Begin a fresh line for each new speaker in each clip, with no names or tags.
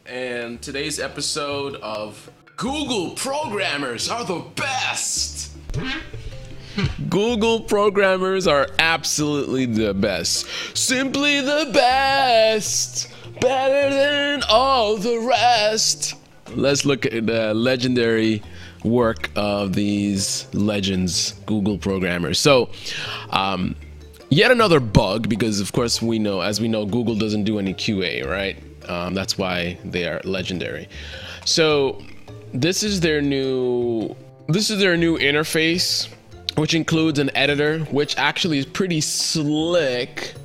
and today's episode of Google Programmers Are the Best. Google programmers are absolutely the best. Simply the best. Better than all the rest. Let's look at the legendary work of these legends, Google programmers. So, yet another bug, because of course as we know, Google doesn't do any QA, right? That's why they are legendary. So this is their new interface, which includes an editor, which actually is pretty slick.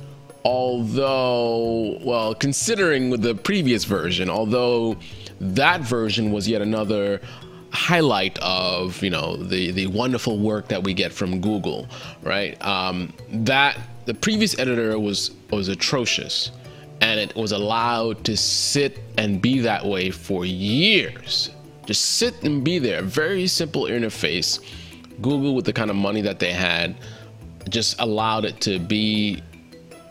Although, well, considering with the previous version, although that version was yet another highlight of the wonderful work that we get from Google, right? That the previous editor was atrocious, and it was allowed to sit and be that way for years. Just sit and be there. Very simple interface. Google, with the kind of money that they had, just allowed it to be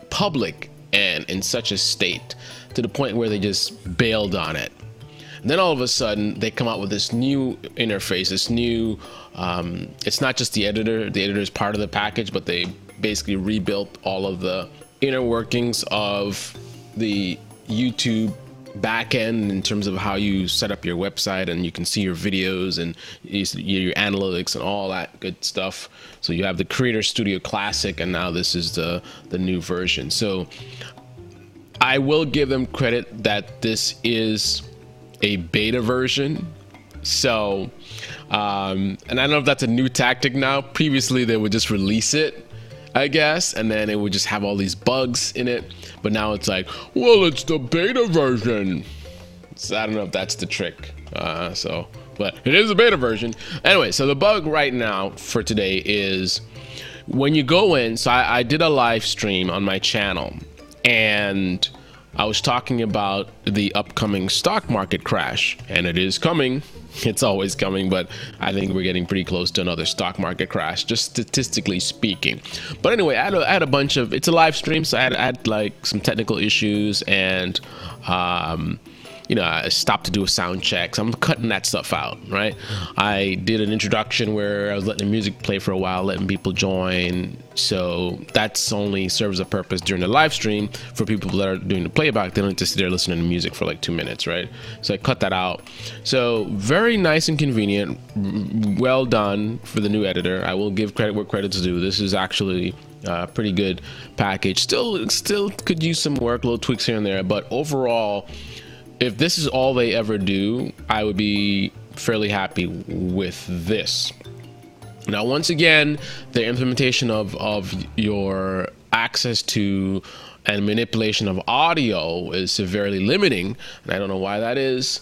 public and in such a state to the point where they just bailed on it. And then all of a sudden they come out with this new interface, this new it's not just the editor is part of the package, but they basically rebuilt all of the inner workings of the YouTube backend in terms of how you set up your website, and you can see your videos and your analytics and all that good stuff. So you have the Creator Studio Classic, and now this is the new version. So I will give them credit that this is a beta version. So and I don't know if that's a new tactic now. Previously they would just release it, I guess, and then it would just have all these bugs in it. But now it's like, well, it's the beta version. So I don't know if that's the trick. But it is a beta version. Anyway, so the bug right now for today is when you go in. So I did a live stream on my channel, and I was talking about the upcoming stock market crash, and it is coming. It's always coming, but I think we're getting pretty close to another stock market crash, just statistically speaking. But anyway, I had a bunch of, it's a live stream, so I had like some technical issues, and I stopped to do a sound check, so I'm cutting that stuff out, right? I did an introduction where I was letting the music play for a while, letting people join. So that's only serves a purpose during the live stream for people that are doing the playback. They don't just sit there listening to music for like 2 minutes, right? So I cut that out. So very nice and convenient. Well done for the new editor. I will give credit where credit's due. This is actually a pretty good package. Still could use some work, little tweaks here and there, but overall, if this is all they ever do, I would be fairly happy with this. Now, once again, the implementation of your access to and manipulation of audio is severely limiting, and I don't know why that is.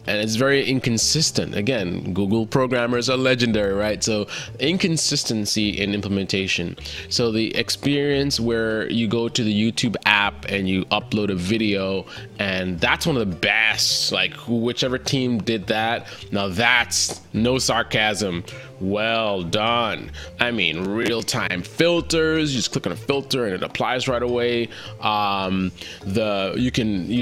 And it's very inconsistent. Again, Google programmers are legendary, right? So inconsistency in implementation. So the experience where you go to the YouTube app and you upload a video, and that's one of the best, like whichever team did that. Now that's no sarcasm. Well done. I mean, real-time filters. You just click on a filter and it applies right away. You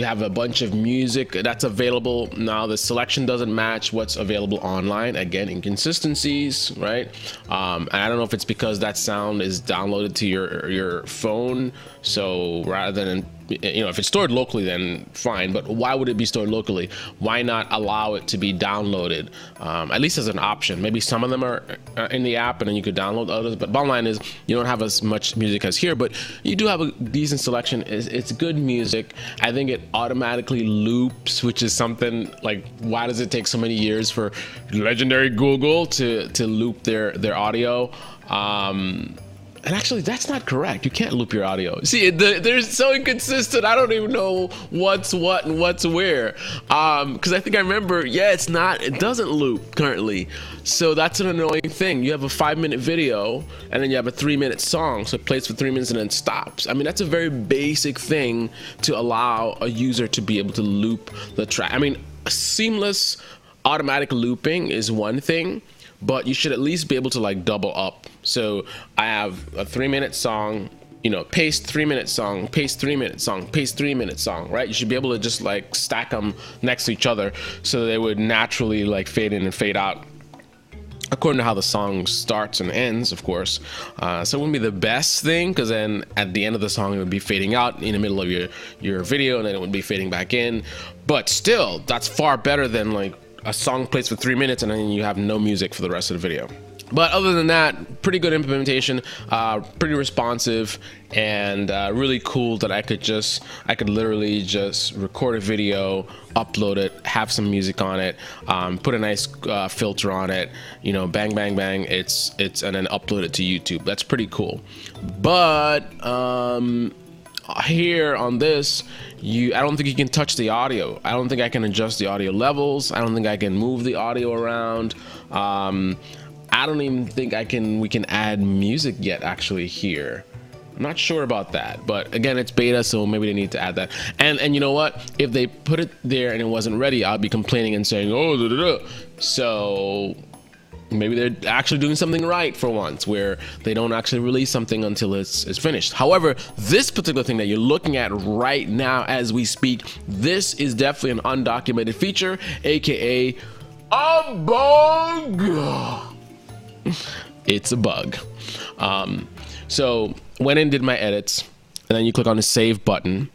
have a bunch of music that's available. Now the selection doesn't match what's available online. Again, inconsistencies, right? And I don't know if it's because that sound is downloaded to your phone. So rather than, if it's stored locally, then fine, but why would it be stored locally? Why not allow it to be downloaded, at least as an option? Maybe some of them are in the app and then you could download others, but bottom line is you don't have as much music as here, but you do have a decent selection. It's good music. I think it automatically loops, which is something like, why does it take so many years for legendary Google to loop their audio? And actually, that's not correct. You can't loop your audio. See, they're so inconsistent. I don't even know what's what and what's where. Because I think I remember, it doesn't loop currently. So that's an annoying thing. You have a 5-minute video and then you have a 3-minute song. So it plays for 3 minutes and then stops. I mean, that's a very basic thing to allow a user to be able to loop the track. I mean, seamless automatic looping is one thing, but you should at least be able to like double up. So I have a 3-minute song, you know, paste 3-minute song, paste 3-minute song, paste 3-minute song, right? You should be able to just like stack them next to each other so they would naturally like fade in and fade out according to how the song starts and ends, of course. So it wouldn't be the best thing, because then at the end of the song it would be fading out in the middle of your video, and then it would be fading back in. But still, that's far better than like a song plays for 3 minutes and then you have no music for the rest of the video. But other than that, pretty good implementation, pretty responsive, and really cool that I could literally just record a video, upload it, have some music on it, put a nice filter on it, you know, bang, bang, bang, and then upload it to YouTube. That's pretty cool. But here on this, I don't think you can touch the audio. I don't think I can adjust the audio levels. I don't think I can move the audio around. I don't even think we can add music yet actually here. I'm not sure about that, but again, it's beta, so maybe they need to add that. And you know what? If they put it there and it wasn't ready, I'll be complaining and saying, oh, da, da, da. So maybe they're actually doing something right for once, where they don't actually release something until it's finished. However, this particular thing that you're looking at right now as we speak, this is definitely an undocumented feature, aka a bug. It's a bug. So went in, did my edits, and then you click on the save button,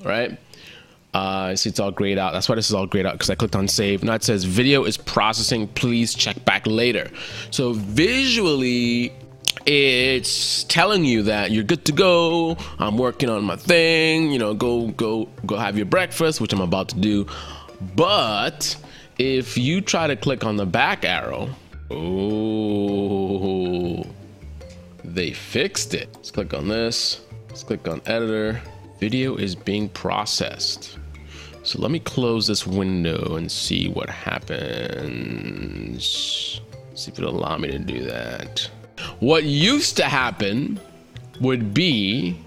right? See, it's all grayed out. That's why this is all grayed out, because I clicked on save. Now it says video is processing, please check back later. So visually, it's telling you that you're good to go. I'm working on my thing, you know, go have your breakfast, which I'm about to do. But if you try to click on the back arrow, oh, they fixed it. Let's click on this. Let's click on editor. Video is being processed. So let me close this window and see what happens. See if it'll allow me to do that. What used to happen would be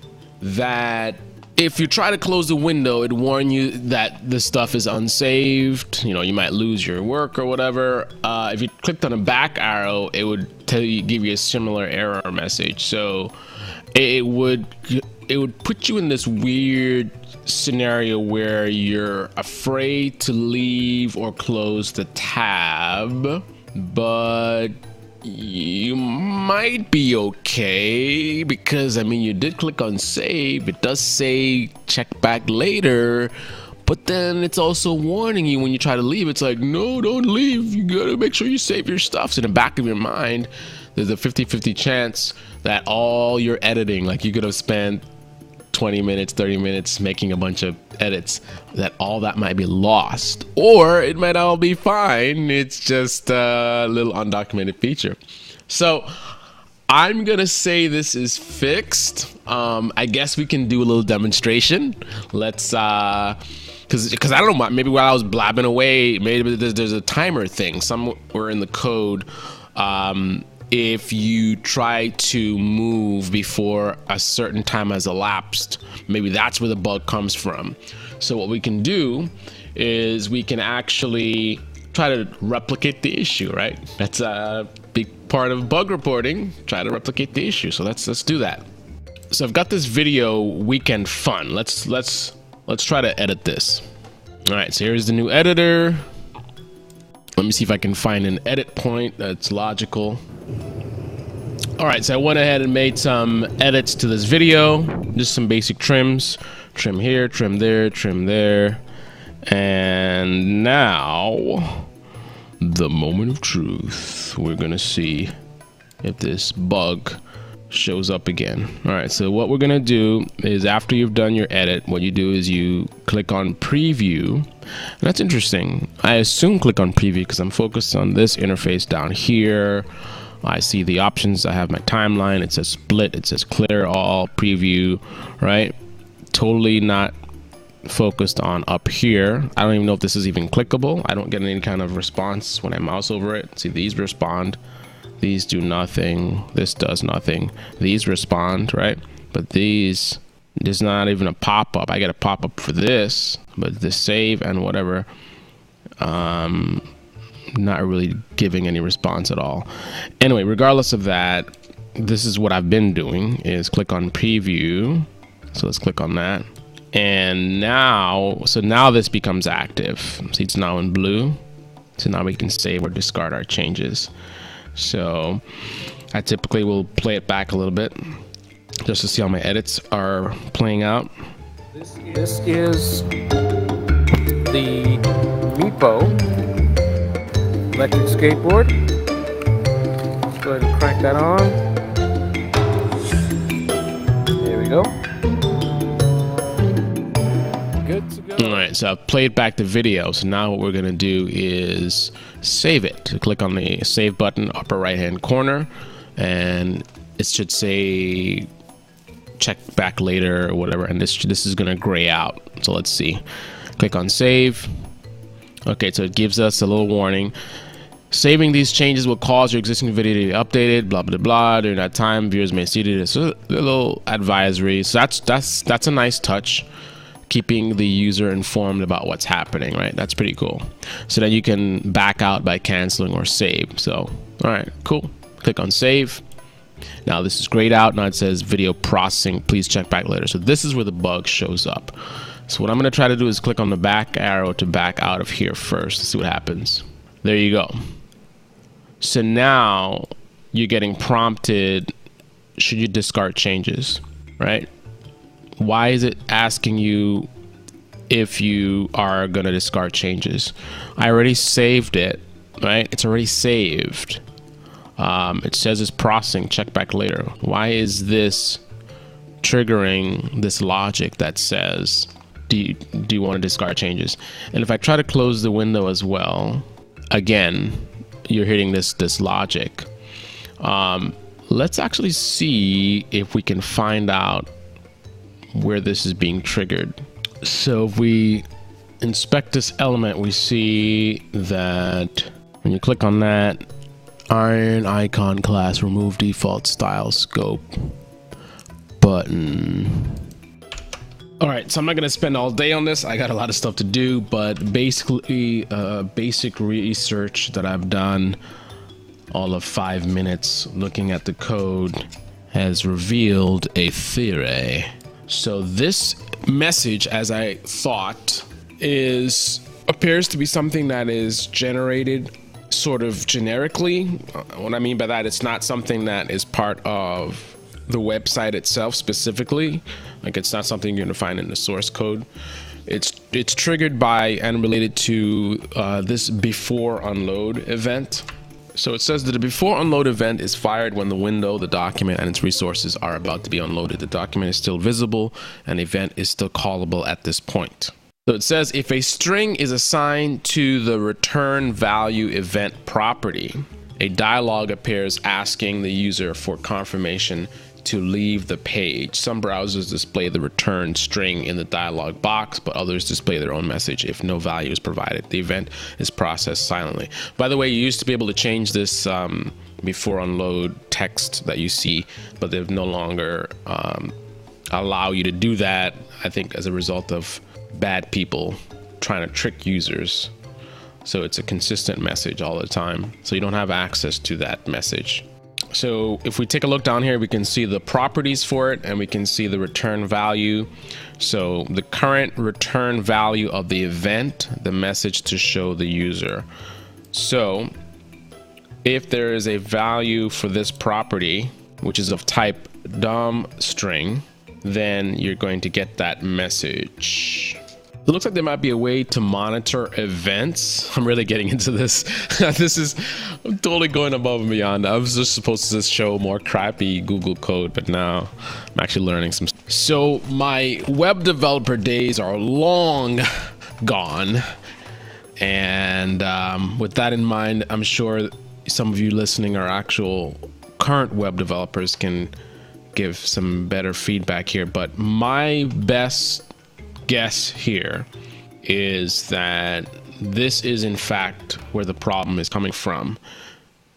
that if you try to close the window, it'd warn you that the stuff is unsaved. You know, you might lose your work or whatever. If you clicked on a back arrow, it would tell you, give you a similar error message. So it would put you in this weird scenario where you're afraid to leave or close the tab, but you might be okay, because I mean, you did click on save. It does say check back later, but then it's also warning you when you try to leave. It's like, no, don't leave, you gotta make sure you save your stuff. So in the back of your mind, there's a 50-50 chance that all your editing, like you could have spent 20 minutes, 30 minutes making a bunch of edits, that all that might be lost, or it might all be fine. It's just a little undocumented feature. So I'm gonna say this is fixed. I guess we can do a little demonstration. Let's because I don't know, maybe while I was blabbing away, maybe there's a timer thing somewhere in the code. If you try to move before a certain time has elapsed, maybe that's where the bug comes from. So what we can do is we can actually try to replicate the issue, right? That's a big part of bug reporting, try to replicate the issue. So let's do that. So I've got this video weekend fun. Let's try to edit this. All right, so here's the new editor. Let me see if I can find an edit point that's logical. All right, so I went ahead and made some edits to this video, just some basic trims. Trim here, trim there. And now, the moment of truth. We're gonna see if this bug shows up again. All right, so what we're gonna do is, after you've done your edit, what you do is you click on preview. And that's interesting. I assume click on preview because I'm focused on this interface down here. I see the options. I have my timeline. It says split. It says clear all, preview, right? Totally not focused on up here. I don't even know if this is even clickable. I don't get any kind of response when I mouse over it. See, these respond. These do nothing. This does nothing. These respond, right? But these, there's not even a pop-up. I get a pop-up for this, but the save and whatever, not really giving any response at all. Anyway, regardless of that, this is what I've been doing, is click on preview. So let's click on that. And now, so now this becomes active. See, it's now in blue. So now we can save or discard our changes. So I typically will play it back a little bit just to see how my edits are playing out.
This is the Meepo electric skateboard. Let's go ahead and crank that on. There we go. Good to go.
All right, so I've played back the video. So now what we're gonna do is save it. So click on the save button, upper right hand corner, and it should say check back later or whatever, and this is gonna gray out. So let's see. Click on save. Okay, so it gives us a little warning. Saving these changes will cause your existing video to be updated, blah blah blah. During that time, viewers may see this. So a little advisory. So that's a nice touch, keeping the user informed about what's happening, right? That's pretty cool. So then you can back out by canceling or save. So all right, cool. Click on save. Now this is grayed out. Now it says video processing, please check back later. So this is where the bug shows up. So what I'm going to try to do is click on the back arrow to back out of here first to see what happens. There you go. So now you're getting prompted, should you discard changes, right? Why is it asking you if you are going to discard changes? I already saved it, right? It's already saved. It says it's processing, check back later. Why is this triggering this logic that says, do you want to discard changes? And if I try to close the window as well, again, you're hitting this logic. Let's actually see if we can find out where this is being triggered. So if we inspect this element, we see that when you click on that, iron icon class, remove default style scope button. All right, so I'm not gonna spend all day on this. I got a lot of stuff to do, but basically basic research that I've done, all of 5 minutes looking at the code, has revealed a theory. So this message, as I thought, appears to be something that is generated sort of generically. What I mean by that, it's not something that is part of the website itself specifically. Like, it's not something you're gonna find in the source code. It's triggered by and related to this before unload event. So it says that the before unload event is fired when the window, the document, and its resources are about to be unloaded. The document is still visible and event is still callable at this point. So it says if a string is assigned to the return value event property, a dialog appears asking the user for confirmation to leave the page. Some browsers display the return string in the dialog box, but others display their own message if no value is provided. The event is processed silently. By the way, you used to be able to change this before unload text that you see, but they've no longer allow you to do that, I think as a result of bad people trying to trick users. So it's a consistent message all the time, so you don't have access to that message. So if we take a look down here, we can see the properties for it and we can see the return value. So the current return value of the event, the message to show the user. So if there is a value for this property, which is of type DOM string, then you're going to get that message. It looks like there might be a way to monitor events. I'm really getting into this. I'm totally going above and beyond. I was just supposed to just show more crappy Google code, but now I'm actually learning some. So my web developer days are long gone. And with that in mind, I'm sure some of you listening are actual current web developers, can give some better feedback here. But my best guess here is that this is in fact where the problem is coming from.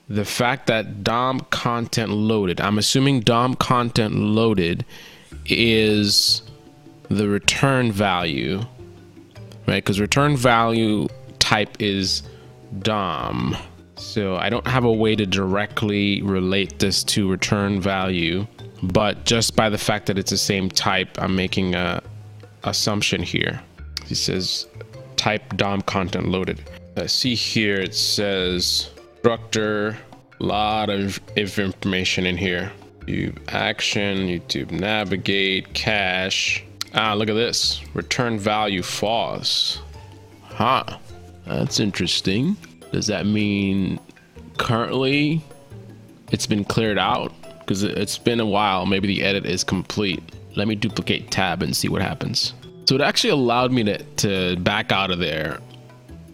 The fact that DOM content loaded, I'm assuming DOM content loaded is the return value, right? Because return value type is DOM. So I don't have a way to directly relate this to return value, but just by the fact that it's the same type, I'm making a assumption here. It says type DOM content loaded. I see here it says structure, a lot of information in here. YouTube action, YouTube navigate, cache. Ah, look at this. Return value false. Huh. That's interesting. Does that mean currently it's been cleared out? Because it's been a while. Maybe the edit is complete. Let me duplicate tab and see what happens. So it actually allowed me to back out of there.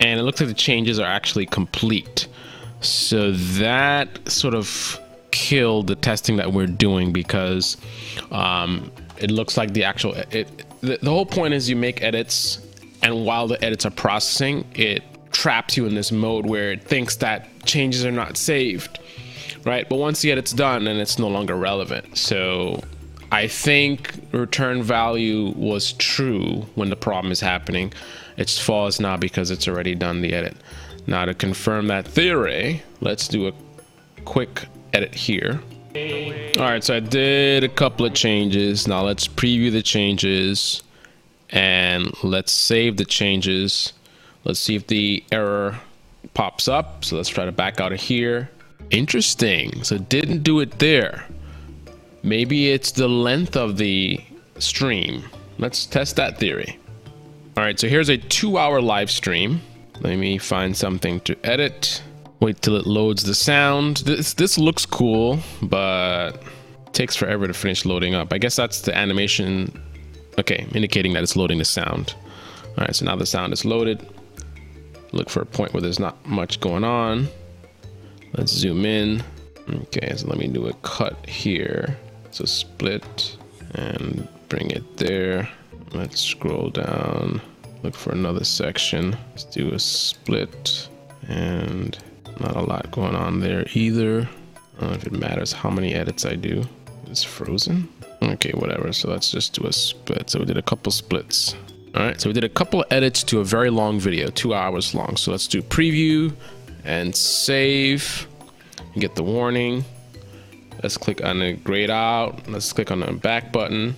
And it looks like the changes are actually complete. So that sort of killed the testing that we're doing, because it looks like the actual the whole point is you make edits, and while the edits are processing, it traps you in this mode where it thinks that changes are not saved, right? But once the edit's done, then it's no longer relevant. So I think return value was true when the problem is happening. It's false now because it's already done the edit. Now to confirm that theory, let's do a quick edit here. All right, so I did a couple of changes. Now let's preview the changes and let's save the changes. Let's see if the error pops up. So let's try to back out of here. Interesting. So it didn't do it there. Maybe it's the length of the stream. Let's test that theory. All right, so here's a 2-hour live stream. Let me find something to edit. Wait till it loads the sound. This looks cool, but it takes forever to finish loading up. I guess that's the animation. Okay, indicating that it's loading the sound. All right, so now the sound is loaded. Look for a point where there's not much going on. Let's zoom in. Okay, so let me do a cut here. So split and bring it there. Let's scroll down, look for another section. Let's do a split, and not a lot going on there either. I don't know if it matters how many edits I do. It's frozen. Okay, whatever. So let's just do a split. So we did a couple splits. All right, so we did a couple of edits to a very long video, 2 hours long. So let's do preview and save and get the warning. Let's click on the grayed out. Let's click on the back button.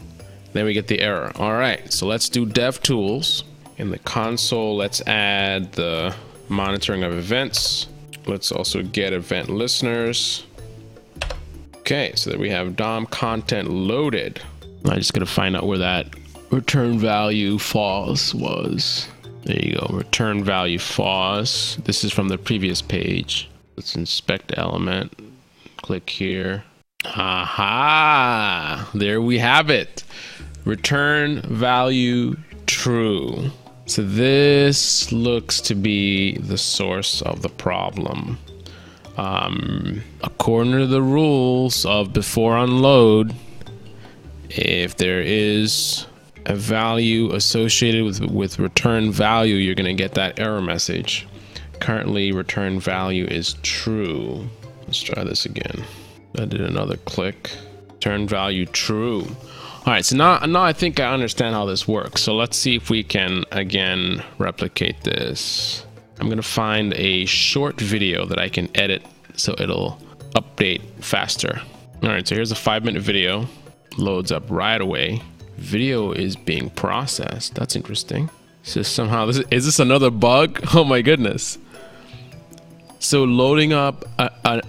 Then we get the error. All right, so let's do dev tools. In the console, let's add the monitoring of events. Let's also get event listeners. Okay, so that we have DOM content loaded. I just gotta find out where that return value false was. There you go, return value false. This is from the previous page. Let's inspect element. Click here. Aha! There we have it. Return value true. So this looks to be the source of the problem. According to the rules of before unload, if there is a value associated with return value, you're going to get that error message. Currently, return value is true. Let's try this again. I did another click. Return value true. All right, so now I think I understand how this works. So let's see if we can again replicate this. I'm gonna find a short video that I can edit so it'll update faster. All right, so here's a 5-minute video. Loads up right away. Video is being processed. That's interesting. So somehow is this another bug? Oh my goodness. So loading up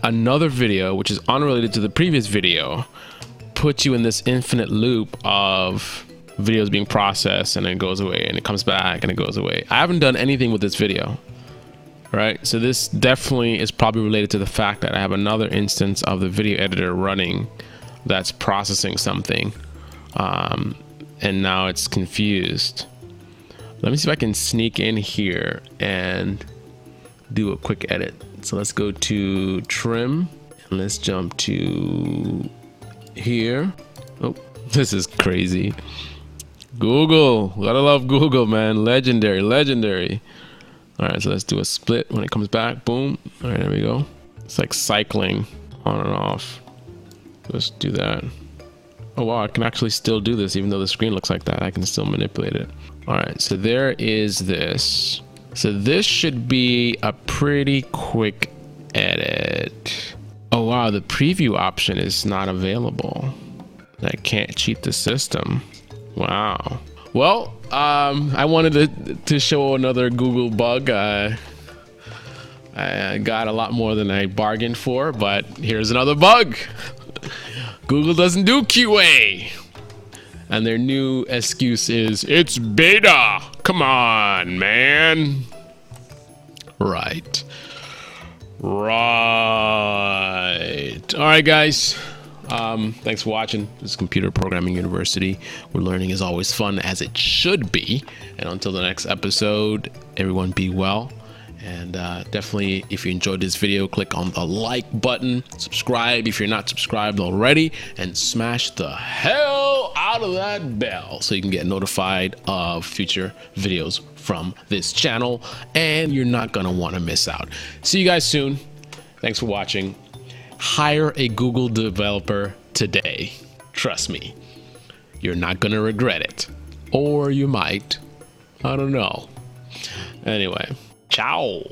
another video, which is unrelated to the previous video, puts you in this infinite loop of videos being processed, and it goes away and it comes back and it goes away. I haven't done anything with this video, right? So this definitely is probably related to the fact that I have another instance of the video editor running that's processing something, and now it's confused. Let me see if I can sneak in here and do a quick edit. So let's go to trim and let's jump to here. Oh, this is crazy. Google, gotta love Google, man. Legendary. All right, so let's do a split when it comes back. Boom. All right, there we go. It's like cycling on and off. Let's do that. Oh wow, I can actually still do this even though the screen looks like that. I can still manipulate it. All right, so there is this. So this should be a pretty quick Edit. Oh wow, the preview option is not available. I can't cheat the system. Wow. Well, I wanted to show another Google bug. I got a lot more than I bargained for, but here's another bug. Google doesn't do QA. And their new excuse is, it's beta. Come on, man. Right. All right, guys. Thanks for watching. This is Computer Programming University, where learning is always fun, as it should be. And until the next episode, everyone be well. And definitely, if you enjoyed this video, click on the like button, subscribe if you're not subscribed already, and smash the hell out of that bell so you can get notified of future videos from this channel, and you're not gonna want to miss out. See you guys soon. Thanks for watching. Hire a Google developer today. Trust me, you're not gonna regret it. Or you might. I don't know. Anyway, ciao.